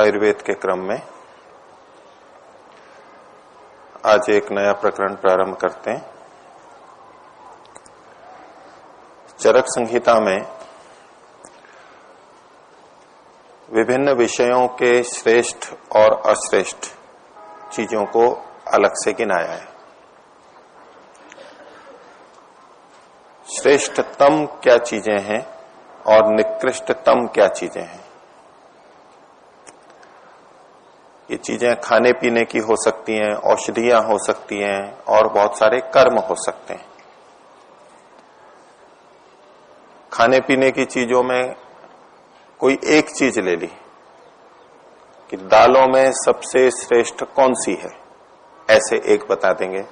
आयुर्वेद के क्रम में आज एक नया प्रकरण प्रारंभ करते हैं। चरक संहिता में विभिन्न विषयों के श्रेष्ठ और अश्रेष्ठ चीजों को अलग से गिनाया है। श्रेष्ठतम क्या चीजें हैं और निकृष्टतम क्या चीजें हैं। ये चीजें खाने पीने की हो सकती हैं, औषधियां हो सकती हैं और बहुत सारे कर्म हो सकते हैं। खाने पीने की चीजों में कोई एक चीज ले ली कि दालों में सबसे श्रेष्ठ कौन सी है, ऐसे एक बता देंगे।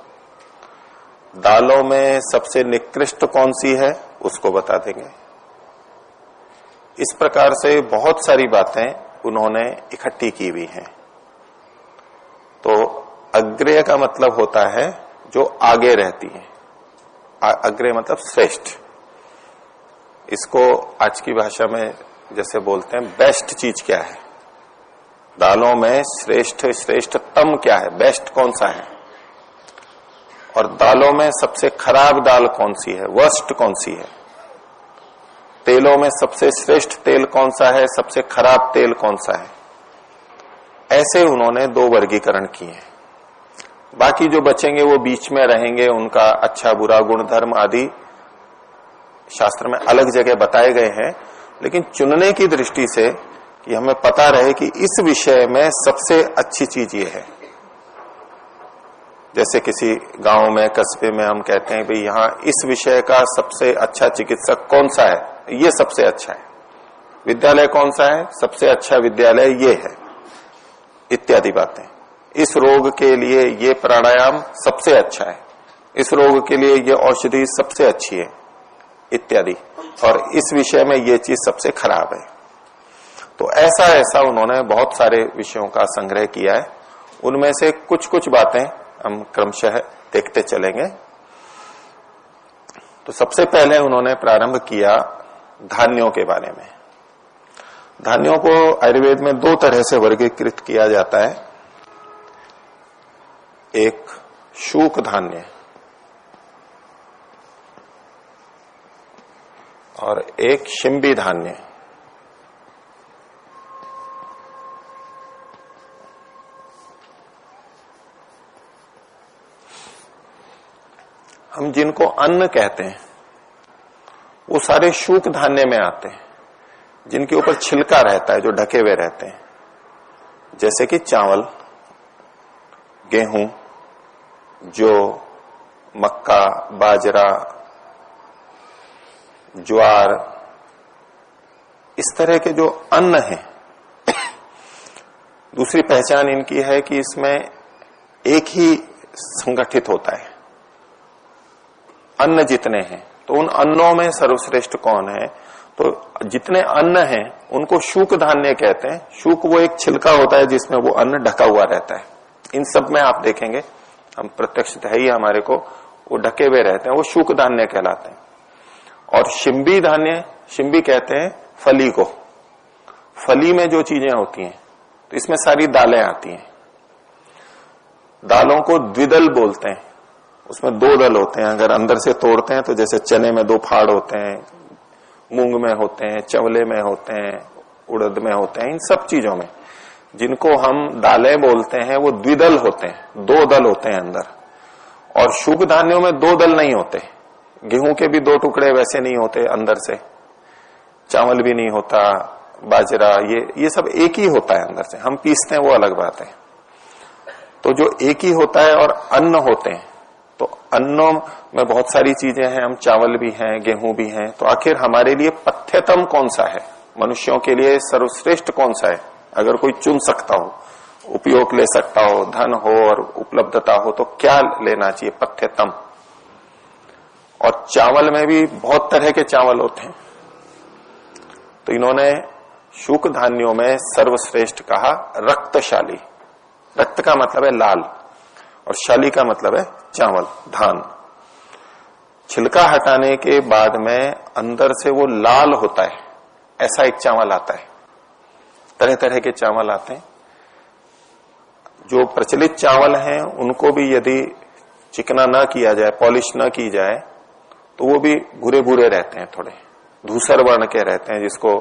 दालों में सबसे निकृष्ट कौन सी है, उसको बता देंगे। इस प्रकार से बहुत सारी बातें उन्होंने इकट्ठी की हुई हैं। तो अग्रेय का मतलब होता है जो आगे रहती है। अग्रेय मतलब श्रेष्ठ। इसको आज की भाषा में जैसे बोलते हैं बेस्ट चीज क्या है, दालों में श्रेष्ठतम क्या है, बेस्ट कौन सा है, और दालों में सबसे खराब दाल कौन सी है, वर्स्ट कौन सी है। तेलों में सबसे श्रेष्ठ तेल कौन सा है, सबसे खराब तेल कौन सा है। ऐसे उन्होंने दो वर्गीकरण किए हैं। बाकी जो बचेंगे वो बीच में रहेंगे, उनका अच्छा बुरा गुण धर्म आदि शास्त्र में अलग जगह बताए गए हैं। लेकिन चुनने की दृष्टि से कि हमें पता रहे कि इस विषय में सबसे अच्छी चीज ये है। जैसे किसी गांव में कस्बे में हम कहते हैं भाई यहाँ इस विषय का सबसे अच्छा चिकित्सक कौन सा है, ये सबसे अच्छा है। विद्यालय कौन सा है, सबसे अच्छा विद्यालय ये है, इत्यादि बातें। इस रोग के लिए ये प्राणायाम सबसे अच्छा है, इस रोग के लिए ये औषधि सबसे अच्छी है, इत्यादि। और इस विषय में ये चीज सबसे खराब है। तो ऐसा उन्होंने बहुत सारे विषयों का संग्रह किया है। उनमें से कुछ बातें हम क्रमशः देखते चलेंगे। तो सबसे पहले उन्होंने प्रारंभ किया धान्यों के बारे में। धान्यों को आयुर्वेद में दो तरह से वर्गीकृत किया जाता है। एक शूक धान्य और एक शिंबी धान्य। हम जिनको अन्न कहते हैं वो सारे शूक धान्य में आते हैं, जिनके ऊपर छिलका रहता है, जो ढके हुए रहते हैं। जैसे कि चावल, गेहूं, जौ, मक्का, बाजरा, ज्वार, इस तरह के जो अन्न है। दूसरी पहचान इनकी है कि इसमें एक ही संगठित होता है। अन्न जितने हैं तो उन अन्नों में सर्वश्रेष्ठ कौन है, तो जितने अन्न हैं उनको शूक धान्य कहते हैं। शूक वो एक छिलका होता है जिसमें वो अन्न ढका हुआ रहता है। इन सब में आप देखेंगे, हम प्रत्यक्ष है ही हमारे को, वो ढके हुए रहते हैं, वो शूक धान्य कहलाते हैं। और शिंबी धान्य, शिंबी कहते हैं फली को। फली में जो चीजें होती हैं तो इसमें सारी दालें आती हैं। दालों को द्विदल बोलते हैं। उसमें दो दल होते हैं। अगर अंदर से तोड़ते हैं तो जैसे चने में दो फाड़ होते हैं, मूंग में होते हैं, चवले में होते हैं, उड़द में होते हैं। इन सब चीजों में जिनको हम दालें बोलते हैं वो द्विदल होते हैं, दो दल होते हैं अंदर। और शुभ धान्यों में दो दल नहीं होते। गेहूं के भी दो टुकड़े वैसे नहीं होते अंदर से, चावल भी नहीं होता, बाजरा, ये सब एक ही होता है अंदर से। हम पीसते हैं वो अलग बात है। तो जो एक ही होता है और अन्न होते हैं, तो अन्नों में बहुत सारी चीजें हैं। हम चावल भी हैं, गेहूं भी हैं। तो आखिर हमारे लिए पथ्यतम कौन सा है, मनुष्यों के लिए सर्वश्रेष्ठ कौन सा है, अगर कोई चुन सकता हो, उपयोग ले सकता हो, धन हो और उपलब्धता हो, तो क्या लेना चाहिए, पथ्यतम। और चावल में भी बहुत तरह के चावल होते हैं। तो इन्होंने शूक धान्यों में सर्वश्रेष्ठ कहा रक्तशाली। रक्त का मतलब है लाल और शाली का मतलब है चावल, धान। छिलका हटाने के बाद में अंदर से वो लाल होता है, ऐसा एक चावल आता है। तरह तरह के चावल आते हैं। जो प्रचलित चावल हैं उनको भी यदि चिकना ना किया जाए, पॉलिश ना की जाए, तो वो भी भूरे भूरे रहते हैं, थोड़े धूसर वर्ण के रहते हैं, जिसको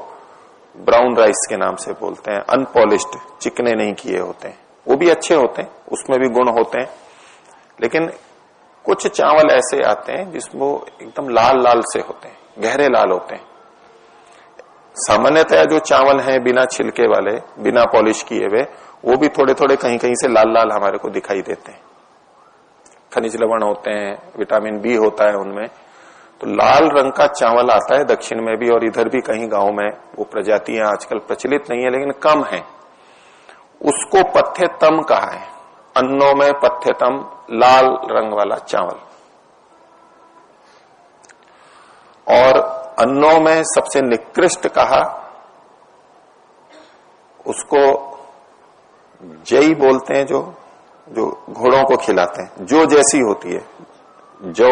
ब्राउन राइस के नाम से बोलते हैं। अनपॉलिश्ड, चिकने नहीं किए होते हैं, वो भी अच्छे होते हैं, उसमें भी गुण होते हैं। लेकिन कुछ चावल ऐसे आते हैं जिसमें एकदम लाल लाल से होते हैं, गहरे लाल होते हैं। सामान्यतया जो चावल हैं बिना छिलके वाले, बिना पॉलिश किए हुए, वो भी थोड़े थोड़े कहीं कहीं से लाल लाल हमारे को दिखाई देते हैं। खनिज लवण होते हैं, विटामिन बी होता है उनमें। तो लाल रंग का चावल आता है दक्षिण में भी, और इधर भी कहीं गांव में वो प्रजातियां आजकल प्रचलित नहीं है, लेकिन कम है। उसको पथ्यतम कहा है। अन्नों में पथ्यतम, लाल रंग वाला चावल। और अन्नों में सबसे निकृष्ट कहा, उसको जई बोलते हैं, जो घोड़ों को खिलाते हैं। जो जैसी होती है, जो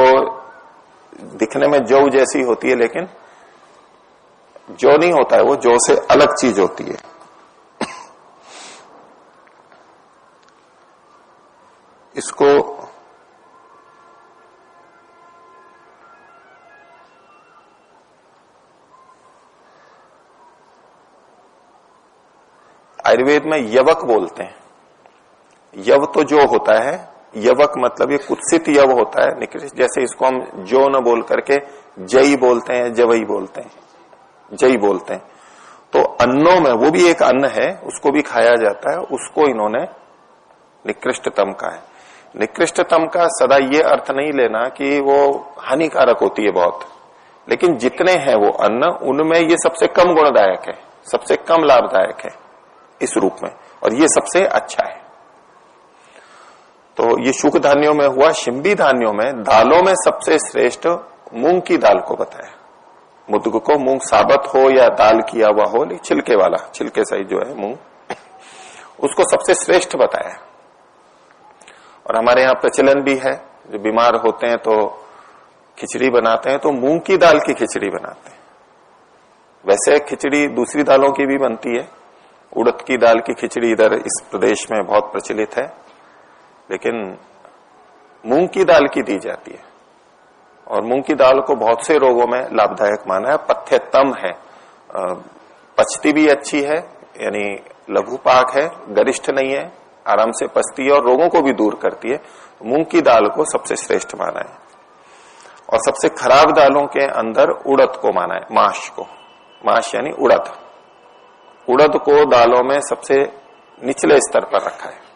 दिखने में जौ जैसी होती है, लेकिन जौ नहीं होता है, वो जौ से अलग चीज होती है। इसको आयुर्वेद में यवक बोलते हैं। यव तो जो होता है, यवक मतलब ये कुत्सित यव होता है, निकृष्ट। जैसे इसको हम जो न बोल करके जई बोलते हैं, जवई बोलते हैं, जई बोलते हैं। तो अन्नों में, वो भी एक अन्न है, उसको भी खाया जाता है, उसको इन्होंने निकृष्टतम कहा है। निकृष्टतम का सदा ये अर्थ नहीं लेना कि वो हानिकारक होती है बहुत, लेकिन जितने हैं वो अन्न, उनमें ये सबसे कम गुणदायक है, सबसे कम लाभदायक है इस रूप में, और ये सबसे अच्छा है। तो ये शुक धान्यों में हुआ। शिंबी धान्यों में, दालों में सबसे श्रेष्ठ मूंग की दाल को बताया। मुद्ग को, मूंग साबत हो या दाल किया हुआ हो, लेकिन छिलके वाला, छिलके सही जो है मूंग, उसको सबसे श्रेष्ठ बताया। और हमारे यहाँ प्रचलन भी है, जो बीमार होते हैं तो खिचड़ी बनाते हैं, तो मूंग की दाल की खिचड़ी बनाते हैं। वैसे खिचड़ी दूसरी दालों की भी बनती है। उड़द की दाल की खिचड़ी इधर इस प्रदेश में बहुत प्रचलित है, लेकिन मूंग की दाल की दी जाती है। और मूंग की दाल को बहुत से रोगों में लाभदायक माना है। पथ्यतम है, पचती भी अच्छी है, यानी लघु पाक है, गरिष्ठ नहीं है, आराम से पचती है और रोगों को भी दूर करती है। मूंग की दाल को सबसे श्रेष्ठ माना है। और सबसे खराब दालों के अंदर उड़द को माना है, माश को। माश यानी उड़द। उड़द को दालों में सबसे निचले स्तर पर रखा है।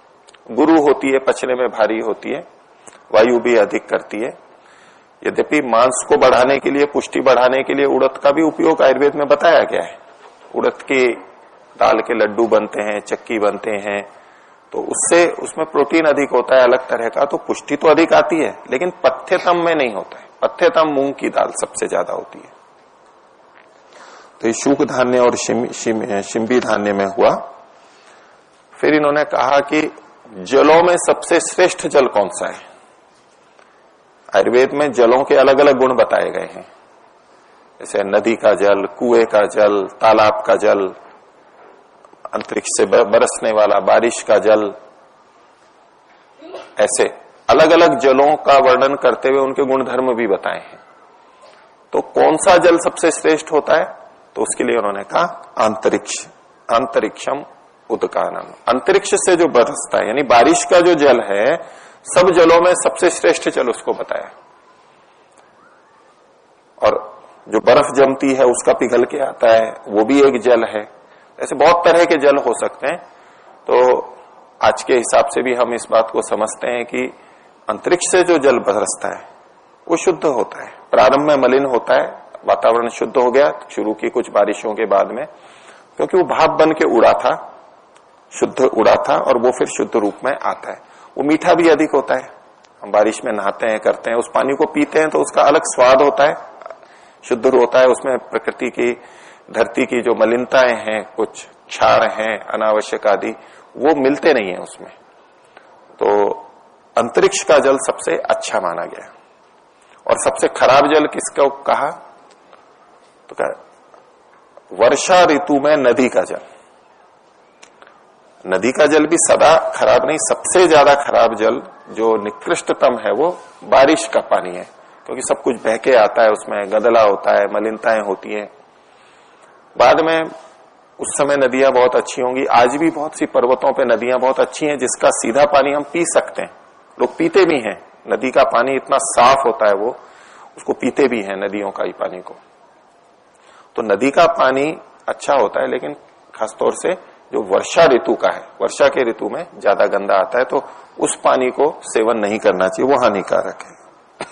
गुरु होती है, पचने में भारी होती है, वायु भी अधिक करती है। यद्यपि मांस को बढ़ाने के लिए, पुष्टि बढ़ाने के लिए उड़द का भी उपयोग आयुर्वेद में बताया गया है। उड़द के दाल के लड्डू बनते हैं, चक्की बनते हैं, तो उससे, उसमें प्रोटीन अधिक होता है अलग तरह का, तो पुष्टि तो अधिक आती है, लेकिन पथ्यतम में नहीं होता है। पथ्यतम मूंग की दाल सबसे ज्यादा होती है। तो ये शुक धान्य और शिंबी धान्य में हुआ। फिर इन्होंने कहा कि जलों में सबसे श्रेष्ठ जल कौन सा है। आयुर्वेद में जलों के अलग अलग गुण बताए गए हैं, जैसे नदी का जल, कुएं का जल, तालाब का जल, अंतरिक्ष से बरसने वाला बारिश का जल। ऐसे अलग अलग जलों का वर्णन करते हुए उनके गुण धर्म भी बताए हैं। तो कौन सा जल सबसे श्रेष्ठ होता है, तो उसके लिए उन्होंने कहा अंतरिक्ष, अंतरिक्षम उदकानम। अंतरिक्ष से जो बरसता है, यानी बारिश का जो जल है, सब जलों में सबसे श्रेष्ठ जल उसको बताया। और जो बर्फ जमती है उसका पिघल के आता है, वो भी एक जल है। ऐसे बहुत तरह के जल हो सकते हैं। तो आज के हिसाब से भी हम इस बात को समझते हैं कि अंतरिक्ष से जो जल बरसता है वो शुद्ध होता है। प्रारंभ में मलिन होता है, वातावरण शुद्ध हो गया शुरू की कुछ बारिशों के बाद में, क्योंकि वो भाप बन के उड़ा था, शुद्ध उड़ा था, और वो फिर शुद्ध रूप में आता है। वो मीठा भी अधिक होता है। हम बारिश में नहाते हैं, करते हैं, उस पानी को पीते हैं तो उसका अलग स्वाद होता है, शुद्ध होता है। उसमें प्रकृति की, धरती की जो मलिनताएं हैं, कुछ क्षार हैं अनावश्यक आदि, वो मिलते नहीं है उसमें। तो अंतरिक्ष का जल सबसे अच्छा माना गया। और सबसे खराब जल किसको कहा, तो कहा वर्षा ऋतु में नदी का जल। नदी का जल भी सदा खराब नहीं, सबसे ज्यादा खराब जल जो निकृष्टतम है वो बारिश का पानी है, क्योंकि सब कुछ बह के आता है, उसमें गदला होता है, मलिनताएं होती हैं। बाद में उस समय नदियां बहुत अच्छी होंगी, आज भी बहुत सी पर्वतों पे नदियां बहुत अच्छी हैं जिसका सीधा पानी हम पी सकते हैं, लोग पीते भी हैं। नदी का पानी इतना साफ होता है, वो उसको पीते भी हैं, नदियों का ही पानी को। तो नदी का पानी अच्छा होता है, लेकिन खासतौर से जो वर्षा ऋतु का है, वर्षा के ऋतु में ज्यादा गंदा आता है, तो उस पानी को सेवन नहीं करना चाहिए, वो हानिकारक है।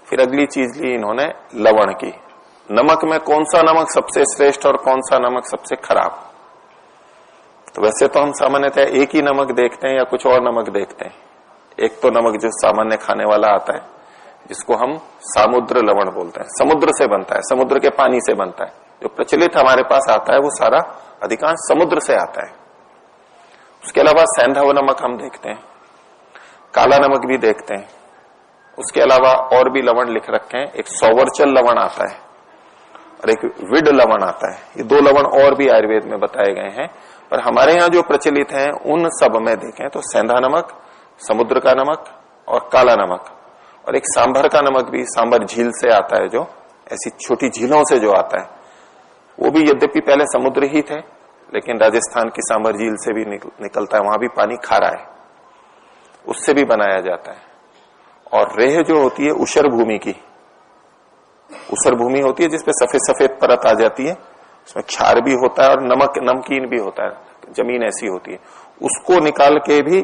फिर अगली चीज ली इन्होंने लवण की। नमक में कौन सा नमक सबसे श्रेष्ठ और कौन सा नमक सबसे खराब? तो वैसे तो हम सामान्यतः एक ही नमक देखते हैं या कुछ और नमक देखते हैं। एक तो नमक जो सामान्य खाने वाला आता है, जिसको हम समुद्र लवण बोलते हैं, समुद्र से बनता है, समुद्र के पानी से बनता है। जो प्रचलित हमारे पास आता है वो सारा अधिकांश समुद्र से आता है। उसके अलावा सैंधव नमक हम देखते हैं, काला नमक भी देखते हैं। उसके अलावा और भी लवण लिख रखे हैं, एक सौवर्चल लवण आता है और एक विड लवण आता है। ये दो लवण और भी आयुर्वेद में बताए गए हैं, पर हमारे यहाँ जो प्रचलित हैं उन सब में देखें तो सेंधा नमक, समुद्र का नमक और काला नमक, और एक सांभर का नमक भी, सांभर झील से आता है, जो ऐसी छोटी झीलों से जो आता है, वो भी यद्यपि पहले समुद्र ही थे, लेकिन राजस्थान की सांभर झील से भी निकलता है, वहां भी पानी खारा है, उससे भी बनाया जाता है। और रेह जो होती है ऊषर भूमि की, ऊषर भूमि होती है जिसपे सफेद सफेद परत आ जाती है, उसमें क्षार भी होता है और नमक नमकीन भी होता है, जमीन ऐसी होती है, उसको निकाल के भी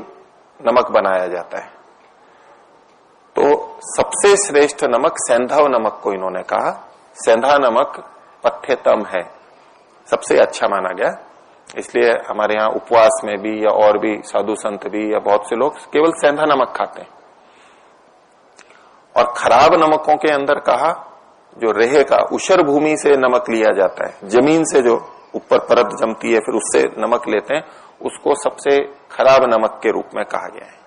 नमक बनाया जाता है। तो सबसे श्रेष्ठ नमक सेंधव नमक को इन्होंने कहा। सेंधा नमक पथ्यतम है, सबसे अच्छा माना गया। इसलिए हमारे यहाँ उपवास में भी या और भी साधु संत भी या बहुत से लोग केवल सेंधा नमक खाते हैं। और खराब नमकों के अंदर कहा जो रेहे का ऊषर भूमि से नमक लिया जाता है, जमीन से जो ऊपर परत जमती है फिर उससे नमक लेते हैं, उसको सबसे खराब नमक के रूप में कहा गया है।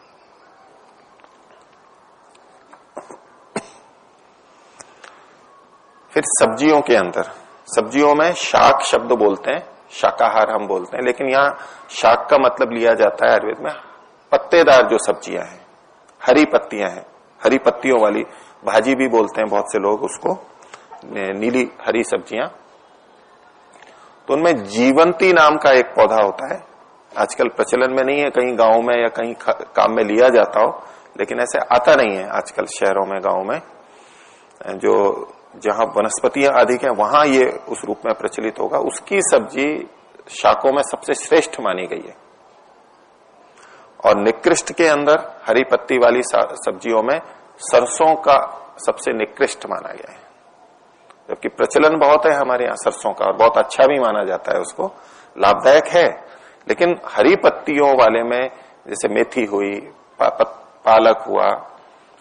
फिर सब्जियों के अंदर, सब्जियों में शाक शब्द बोलते हैं, शाकाहार हम बोलते हैं, लेकिन यहां शाक का मतलब लिया जाता है आयुर्वेद में पत्तेदार जो सब्जियां हैं, हरी पत्तियां हैं, हरी पत्तियों वाली भाजी भी बोलते हैं बहुत से लोग उसको, नीली हरी सब्जियां। तो उनमें जीवंती नाम का एक पौधा होता है, आजकल प्रचलन में नहीं है, कहीं गांव में या कहीं काम में लिया जाता हो, लेकिन ऐसे आता नहीं है आजकल शहरों में, गांव में, जो जहां वनस्पतियां अधिक हैं वहां ये उस रूप में प्रचलित होगा। उसकी सब्जी शाकों में सबसे श्रेष्ठ मानी गई है। और निकृष्ट के अंदर हरी पत्ती वाली सब्जियों में सरसों का सबसे निकृष्ट माना गया है, जबकि प्रचलन बहुत है हमारे यहाँ सरसों का, और बहुत अच्छा भी माना जाता है, उसको लाभदायक है। लेकिन हरी पत्तियों वाले में जैसे मेथी हुई, पालक हुआ,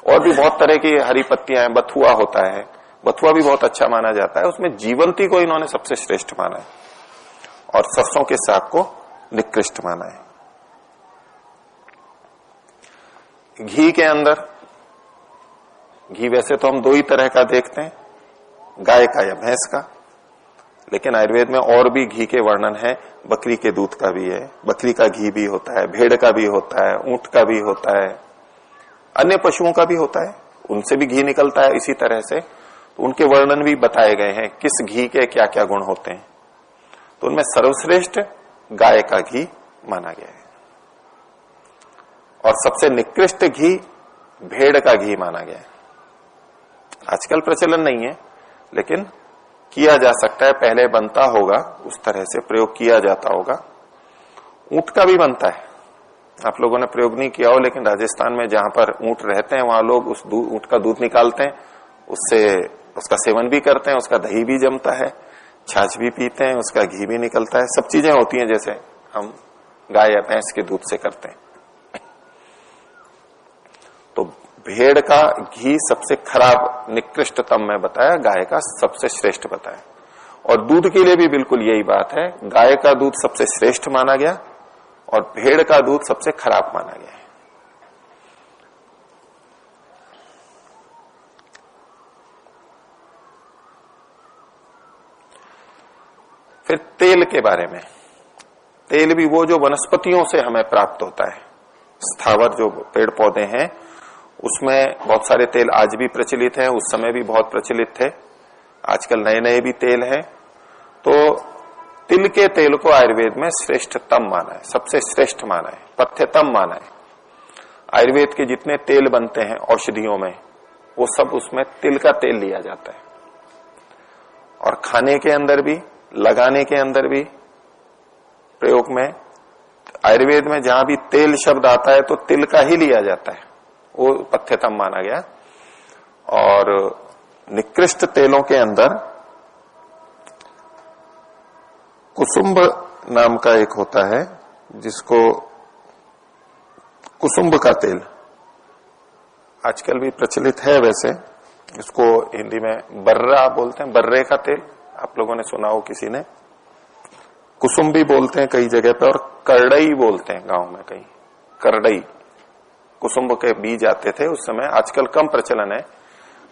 और भी बहुत तरह की हरी पत्तियां हैं, बथुआ होता है, बथुआ भी बहुत अच्छा माना जाता है, उसमें जीवंती को इन्होंने सबसे श्रेष्ठ माना है और सरसों के साग को निकृष्ट माना है। घी के अंदर, घी वैसे तो हम दो ही तरह का देखते हैं, गाय का या भैंस का, लेकिन आयुर्वेद में और भी घी के वर्णन है, बकरी के दूध का भी है, बकरी का घी भी होता है, भेड़ का भी होता है, ऊंट का भी होता है, अन्य पशुओं का भी होता है, उनसे भी घी निकलता है इसी तरह से। तो उनके वर्णन भी बताए गए हैं, किस घी के क्या क्या गुण होते हैं। तो उनमें सर्वश्रेष्ठ गाय का घी माना गया है और सबसे निकृष्ट घी भेड़ का घी माना गया है। आजकल प्रचलन नहीं है, लेकिन किया जा सकता है, पहले बनता होगा, उस तरह से प्रयोग किया जाता होगा। ऊंट का भी बनता है, आप लोगों ने प्रयोग नहीं किया हो, लेकिन राजस्थान में जहां पर ऊंट रहते हैं वहां लोग उस ऊंट का दूध निकालते हैं, उससे उसका सेवन भी करते हैं, उसका दही भी जमता है, छाछ भी पीते हैं, उसका घी भी निकलता है, सब चीजें होती हैं जैसे हम गाय या भैंस के दूध से करते हैं। तो भेड़ का घी सबसे खराब निकृष्टतम में बताया, गाय का सबसे श्रेष्ठ बताया। और दूध के लिए भी बिल्कुल यही बात है, गाय का दूध सबसे श्रेष्ठ माना गया और भेड़ का दूध सबसे खराब माना गया है। फिर तेल के बारे में, तेल भी वो जो वनस्पतियों से हमें प्राप्त होता है, स्थावर जो पेड़ पौधे हैं उसमें बहुत सारे तेल आज भी प्रचलित हैं, उस समय भी बहुत प्रचलित थे, आजकल नए नए भी तेल हैं। तो तिल के तेल को आयुर्वेद में श्रेष्ठतम माना है, सबसे श्रेष्ठ माना है, पथ्यतम माना है। आयुर्वेद के जितने तेल बनते हैं औषधियों में वो सब उसमें तिल का तेल लिया जाता है। और खाने के अंदर भी, लगाने के अंदर भी प्रयोग में, आयुर्वेद में जहां भी तेल शब्द आता है तो तिल का ही लिया जाता है, वो पथ्यतम माना गया। और निकृष्ट तेलों के अंदर कुसुम्ब नाम का एक होता है, जिसको कुसुम्ब का तेल आजकल भी प्रचलित है। वैसे इसको हिंदी में बर्रा बोलते हैं, बर्रे का तेल आप लोगों ने सुना हो किसी ने। कुसुम भी बोलते हैं कई जगह पे, और करड़ई बोलते हैं गांव में कहीं, करड़ई। कुसुम्ब के बीज आते थे उस समय, आजकल कम प्रचलन है,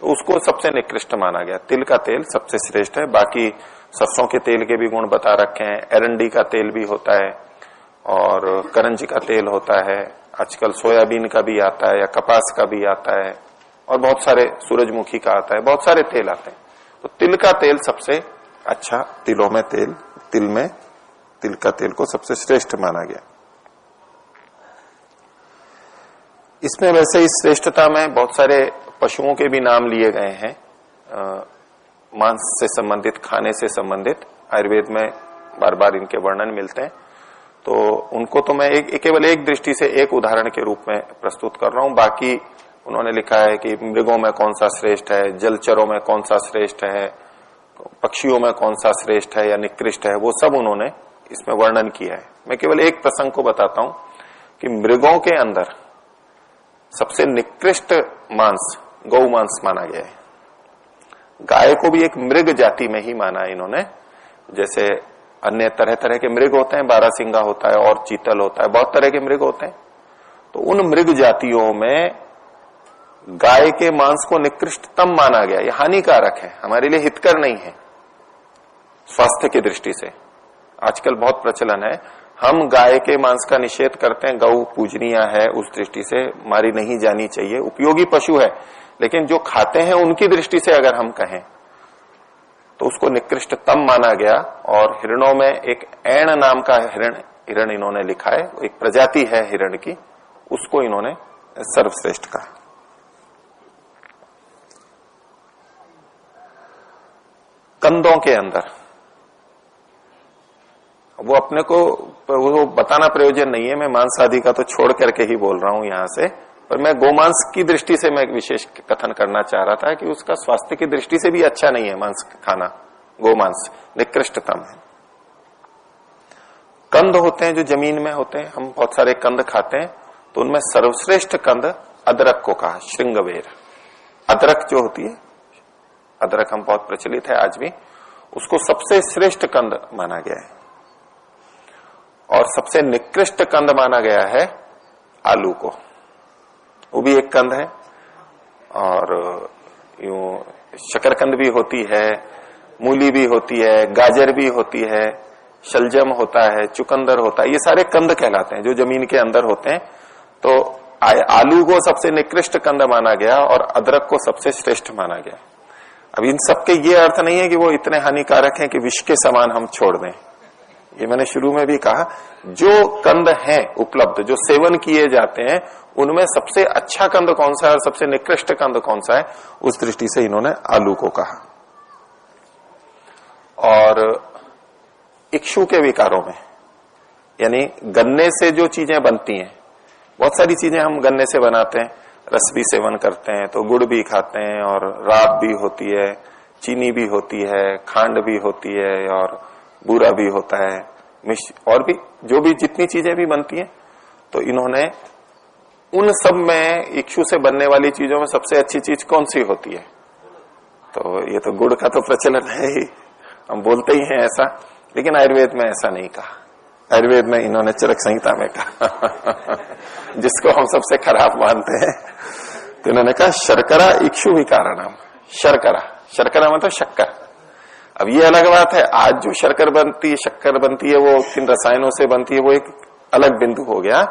तो उसको सबसे निकृष्ट माना गया। तिल का तेल सबसे श्रेष्ठ है। बाकी सरसों के तेल के भी गुण बता रखे हैं, एरंडी का तेल भी होता है और करंज का तेल होता है, आजकल सोयाबीन का भी आता है या कपास का भी आता है, और बहुत सारे, सूरजमुखी का आता है, बहुत सारे तेल आते हैं। तो तिल का तेल सबसे अच्छा, तिलों में तेल, तिल में तिल का तेल को सबसे श्रेष्ठ माना गया। इसमें वैसे इस श्रेष्ठता में बहुत सारे पशुओं के भी नाम लिए गए हैं, मांस से संबंधित, खाने से संबंधित। आयुर्वेद में बार बार इनके वर्णन मिलते हैं, तो उनको तो मैं केवल एक दृष्टि से एक उदाहरण के रूप में प्रस्तुत कर रहा हूं। बाकी उन्होंने लिखा है कि मृगों में कौन सा श्रेष्ठ है, जलचरों में कौन सा श्रेष्ठ है, पक्षियों में कौन सा श्रेष्ठ है या निकृष्ट है, वो सब उन्होंने इसमें वर्णन किया है। मैं केवल एक प्रसंग को बताता हूं कि मृगों के अंदर सबसे निकृष्ट मांस गौ मांस माना गया है। गाय को भी एक मृग जाति में ही माना है इन्होंने। जैसे अन्य तरह तरह के मृग होते हैं, बारहसिंगा होता है और चीतल होता है, बहुत तरह के मृग होते हैं। तो उन मृग जातियों में गाय के मांस को निकृष्टतम माना गया। ये हानिकारक है, हमारे लिए हितकर नहीं है स्वास्थ्य की दृष्टि से। आजकल बहुत प्रचलन है, हम गाय के मांस का निषेध करते हैं, गौ पूजनीय है, उस दृष्टि से मारी नहीं जानी चाहिए, उपयोगी पशु है, लेकिन जो खाते हैं उनकी दृष्टि से अगर हम कहें तो उसको निकृष्टतम माना गया। और हिरणों में एक ऐण नाम का हिरण इन्होंने लिखा है, एक प्रजाति है हिरण की, उसको इन्होंने सर्वश्रेष्ठ कहा। कंदों के अंदर, वो अपने को वो बताना प्रयोजन नहीं है, मैं मांस आदि का तो छोड़ करके ही बोल रहा हूं यहां से, पर मैं गोमांस की दृष्टि से मैं एक विशेष कथन करना चाह रहा था कि उसका स्वास्थ्य की दृष्टि से भी अच्छा नहीं है मांस खाना, गोमांस निकृष्टतम है। कंद होते हैं जो जमीन में होते हैं, हम बहुत सारे कंद खाते हैं, तो उनमें सर्वश्रेष्ठ कंद अदरक को कहा, श्रृंगवेर। अदरक जो होती है, अदरक हम बहुत प्रचलित है आज भी, उसको सबसे श्रेष्ठ कंद माना गया है। और सबसे निकृष्ट कंद माना गया है आलू को, वो भी एक कंद है। और यूं शकरकंद भी होती है, मूली भी होती है, गाजर भी होती है, शलजम होता है, चुकंदर होता है, ये सारे कंद कहलाते हैं जो जमीन के अंदर होते हैं। तो आलू को सबसे निकृष्ट कंद माना गया और अदरक को सबसे श्रेष्ठ माना गया। अब इन सबके ये अर्थ नहीं है कि वो इतने हानिकारक हैं कि विष के समान हम छोड़ दें। ये मैंने शुरू में भी कहा, जो कंद हैं उपलब्ध, जो सेवन किए जाते हैं, उनमें सबसे अच्छा कंद कौन सा है और सबसे निकृष्ट कंद कौन सा है, उस दृष्टि से इन्होंने आलू को कहा। और इक्षु के विकारों में, यानी गन्ने से जो चीजें बनती हैं, बहुत सारी चीजें हम गन्ने से बनाते हैं, रस भी सेवन करते हैं, तो गुड़ भी खाते हैं, और राब भी होती है, चीनी भी होती है, खांड भी होती है, और बूरा भी होता है, और भी जो भी जितनी चीजें भी बनती हैं, तो इन्होंने उन सब में इक्षु से बनने वाली चीजों में सबसे अच्छी चीज कौन सी होती है, तो ये तो गुड़ का तो प्रचलन है ही, हम बोलते ही हैं ऐसा, लेकिन आयुर्वेद में ऐसा नहीं कहा। आयुर्वेद में इन्होंने चरक संहिता में कहा जिसको हम सबसे खराब मानते हैं, तो इन्होंने कहा शर्करा इक्षु विकारणम। शर्करा, शर्करा मतलब शक्कर, अब ये अलग बात है, आज जो शक्कर बनती है वो किन रसायनों से बनती है वो एक अलग बिंदु हो गया।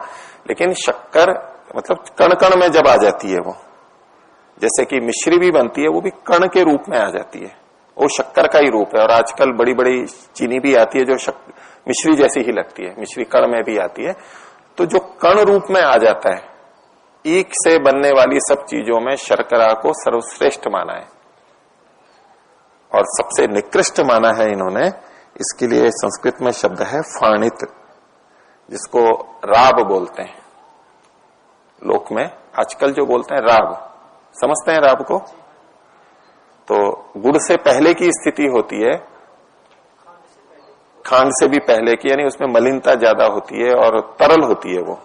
लेकिन शक्कर मतलब कण कण में जब आ जाती है वो, जैसे कि मिश्री भी बनती है वो भी कण के रूप में आ जाती है, वो शक्कर का ही रूप है। और आजकल बड़ी बड़ी चीनी भी आती है जो मिश्री जैसी ही लगती है, मिश्री कण में भी आती है। तो जो कण रूप में आ जाता है, ईख से बनने वाली सब चीजों में शर्करा को सर्वश्रेष्ठ माना है और सबसे निकृष्ट माना है इन्होंने। इसके लिए संस्कृत में शब्द है फाणित, जिसको राब बोलते हैं लोक में। आजकल जो बोलते हैं राब, समझते हैं राब को? तो गुड़ से पहले की स्थिति होती है, खांड से भी पहले की, यानी उसमें मलिनता ज्यादा होती है और तरल होती है वो,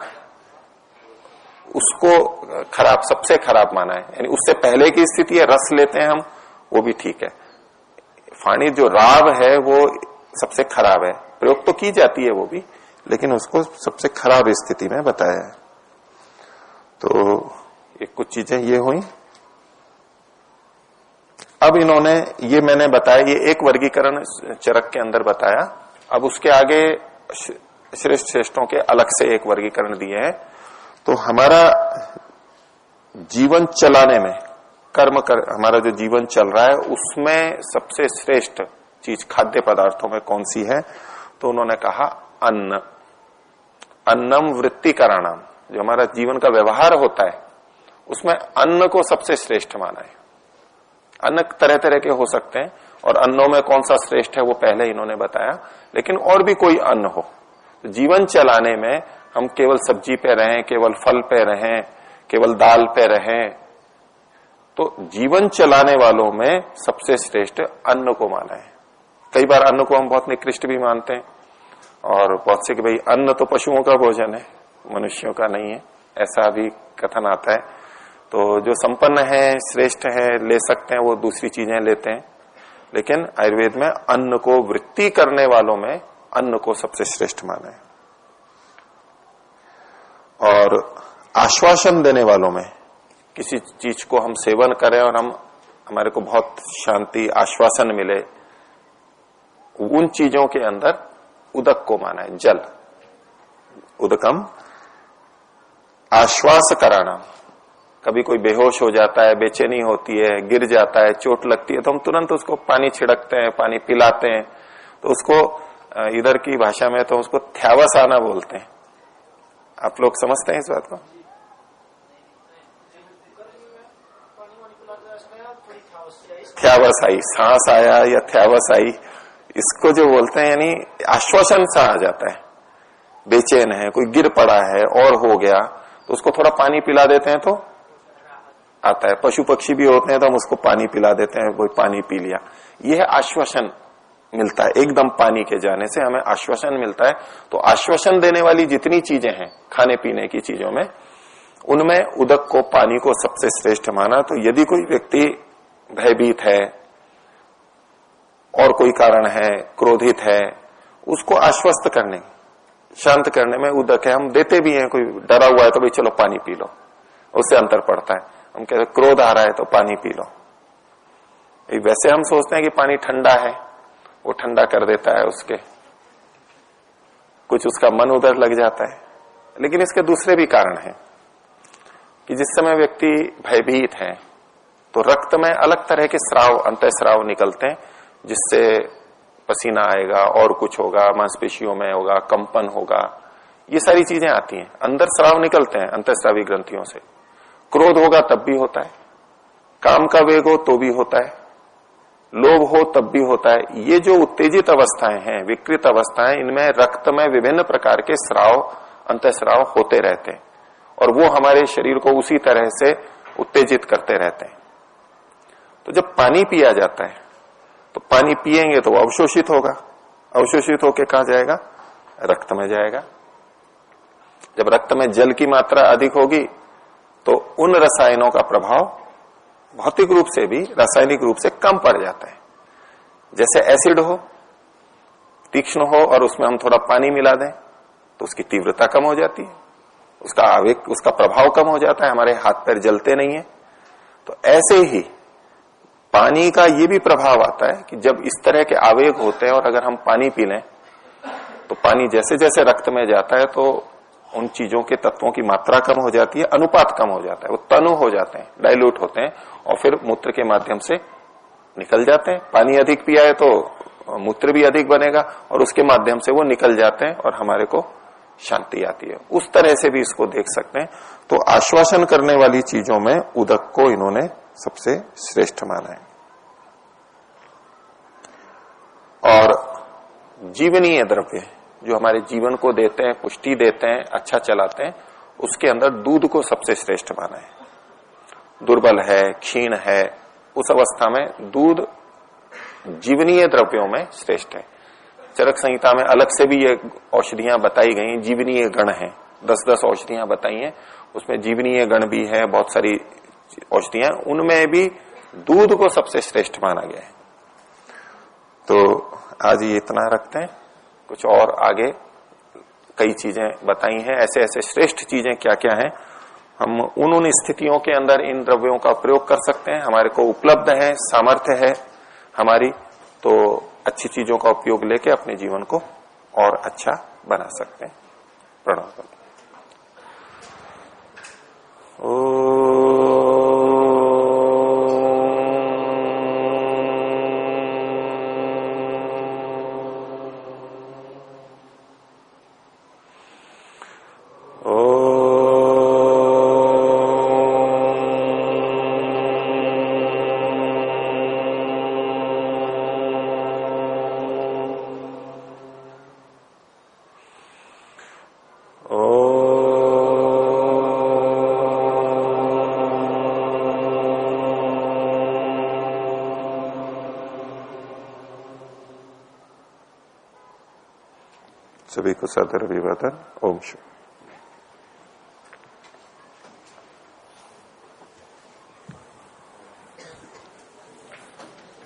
उसको खराब, सबसे खराब माना है। यानी उससे पहले की स्थिति है, रस लेते हैं हम, वो भी ठीक है। फाणी जो राब है वो सबसे खराब है, प्रयोग तो की जाती है वो भी, लेकिन उसको सबसे खराब स्थिति में बताया है। तो ये कुछ चीजें ये हुई। अब इन्होंने ये मैंने बताया, ये एक वर्गीकरण चरक के अंदर बताया। अब उसके आगे श्रेष्ठों के अलग से एक वर्गीकरण दिए हैं। तो हमारा जीवन चलाने में हमारा जो जीवन चल रहा है उसमें सबसे श्रेष्ठ चीज खाद्य पदार्थों में कौन सी है? तो उन्होंने कहा अन्न। अन्नम वृत्तिकरणम, जो हमारा जीवन का व्यवहार होता है उसमें अन्न को सबसे श्रेष्ठ माना है। अन्न तरह तरह के हो सकते हैं और अन्नों में कौन सा श्रेष्ठ है वो पहले इन्होंने बताया, लेकिन और भी कोई अन्न हो। तो जीवन चलाने में हम केवल सब्जी पे रहें, केवल फल पे रहें, केवल दाल पे रहें, तो जीवन चलाने वालों में सबसे श्रेष्ठ अन्न को माना है। कई बार अन्न को हम बहुत निकृष्ट भी मानते हैं और बहुत से कि भाई अन्न तो पशुओं का भोजन है, मनुष्यों का नहीं है, ऐसा भी कथन आता है। तो जो संपन्न है, श्रेष्ठ है, ले सकते हैं, वो दूसरी चीजें लेते हैं। लेकिन आयुर्वेद में अन्न को वृत्ति करने वालों में अन्न को सबसे श्रेष्ठ माना है। और आश्वासन देने वालों में, किसी चीज को हम सेवन करें और हमारे को बहुत शांति, आश्वासन मिले, उन चीजों के अंदर उदक को माना है, जल। उदकम आश्वास कराना। कभी कोई बेहोश हो जाता है, बेचैनी होती है, गिर जाता है, चोट लगती है, तो हम तुरंत उसको पानी छिड़कते हैं, पानी पिलाते हैं। तो उसको इधर की भाषा में तो उसको थ्यावसाना बोलते हैं। आप लोग समझते हैं इस बात को? थ्यावस आई, सांस आया या थ्यावस आई, इसको जो बोलते हैं, यानी आश्वासन सा आ जाता है। बेचैन है, कोई गिर पड़ा है और हो गया, तो उसको थोड़ा पानी पिला देते हैं तो आता है। पशु पक्षी भी होते हैं तो हम उसको पानी पिला देते हैं, कोई पानी पी लिया, यह आश्वासन मिलता है। एकदम पानी के जाने से हमें आश्वासन मिलता है। तो आश्वासन देने वाली जितनी चीजें हैं खाने पीने की चीजों में, उनमें उदक को, पानी को सबसे श्रेष्ठ माना। तो यदि कोई व्यक्ति भयभीत है और कोई कारण है, क्रोधित है, उसको आश्वस्त करने, शांत करने में उदक है। हम देते भी हैं, कोई डरा हुआ है तो भाई चलो पानी पी लो, उससे अंतर पड़ता है। हम कहते हैं क्रोध आ रहा है तो पानी पी लो। वैसे हम सोचते हैं कि पानी ठंडा है, वो ठंडा कर देता है, उसके कुछ उसका मन उधर लग जाता है। लेकिन इसके दूसरे भी कारण हैं कि जिस समय व्यक्ति भयभीत है तो रक्त में अलग तरह के स्राव, अंतःस्राव निकलते हैं, जिससे पसीना आएगा और कुछ होगा, मांसपेशियों में होगा, कंपन होगा, ये सारी चीजें आती हैं। अंदर स्राव निकलते हैं अंतःस्रावी ग्रंथियों से। क्रोध होगा तब भी होता है, काम का वेग हो तो भी होता है, लोभ हो तब भी होता है। ये जो उत्तेजित अवस्थाएं हैं, विकृत अवस्थाएं, इनमें रक्त में विभिन्न प्रकार के स्राव, अंतःस्राव होते रहते हैं और वो हमारे शरीर को उसी तरह से उत्तेजित करते रहते हैं। तो जब पानी पिया जाता है तो पानी पिएंगे तो वो अवशोषित होगा, अवशोषित होकर कहां जाएगा? रक्त में जाएगा। जब रक्त में जल की मात्रा अधिक होगी तो उन रसायनों का प्रभाव भौतिक रूप से भी रासायनिक रूप से कम पड़ जाता है। जैसे एसिड हो, तीक्ष्ण हो और उसमें हम थोड़ा पानी मिला दें तो उसकी तीव्रता कम हो जाती है, उसका आवेग, उसका प्रभाव कम हो जाता है, हमारे हाथ पैर जलते नहीं है। तो ऐसे ही पानी का ये भी प्रभाव आता है कि जब इस तरह के आवेग होते हैं और अगर हम पानी पी लें तो पानी जैसे जैसे रक्त में जाता है तो उन चीजों के तत्वों की मात्रा कम हो जाती है, अनुपात कम हो जाता है, वो तनु हो जाते हैं, डाइल्यूट होते हैं और फिर मूत्र के माध्यम से निकल जाते हैं। पानी अधिक पिया है तो मूत्र भी अधिक बनेगा और उसके माध्यम से वो निकल जाते हैं और हमारे को शांति आती है। उस तरह से भी इसको देख सकते हैं। तो आश्वासन करने वाली चीजों में उदक को इन्होंने सबसे श्रेष्ठ माना है। और जीवनीय द्रव्य जो हमारे जीवन को देते हैं, पुष्टि देते हैं, अच्छा चलाते हैं, उसके अंदर दूध को सबसे श्रेष्ठ माना है। दुर्बल है, क्षीण है, उस अवस्था में दूध जीवनीय द्रव्यों में श्रेष्ठ है। चरक संहिता में अलग से भी ये औषधियां बताई गई, जीवनीय गण है, 10-10 औषधियां बताई हैं, उसमें जीवनीय गण भी है, बहुत सारी औषधियां, उनमें भी दूध को सबसे श्रेष्ठ माना गया है। तो आज ये इतना रखते हैं, कुछ और आगे कई चीजें बताई हैं, ऐसे ऐसे श्रेष्ठ चीजें क्या क्या हैं, हम उन स्थितियों के अंदर इन द्रव्यों का प्रयोग कर सकते हैं, हमारे को उपलब्ध है, सामर्थ्य है हमारी, तो अच्छी चीजों का उपयोग लेके अपने जीवन को और अच्छा बना सकते हैं। प्रणव। सभी को सदर अभिवादन। ओम शुभ।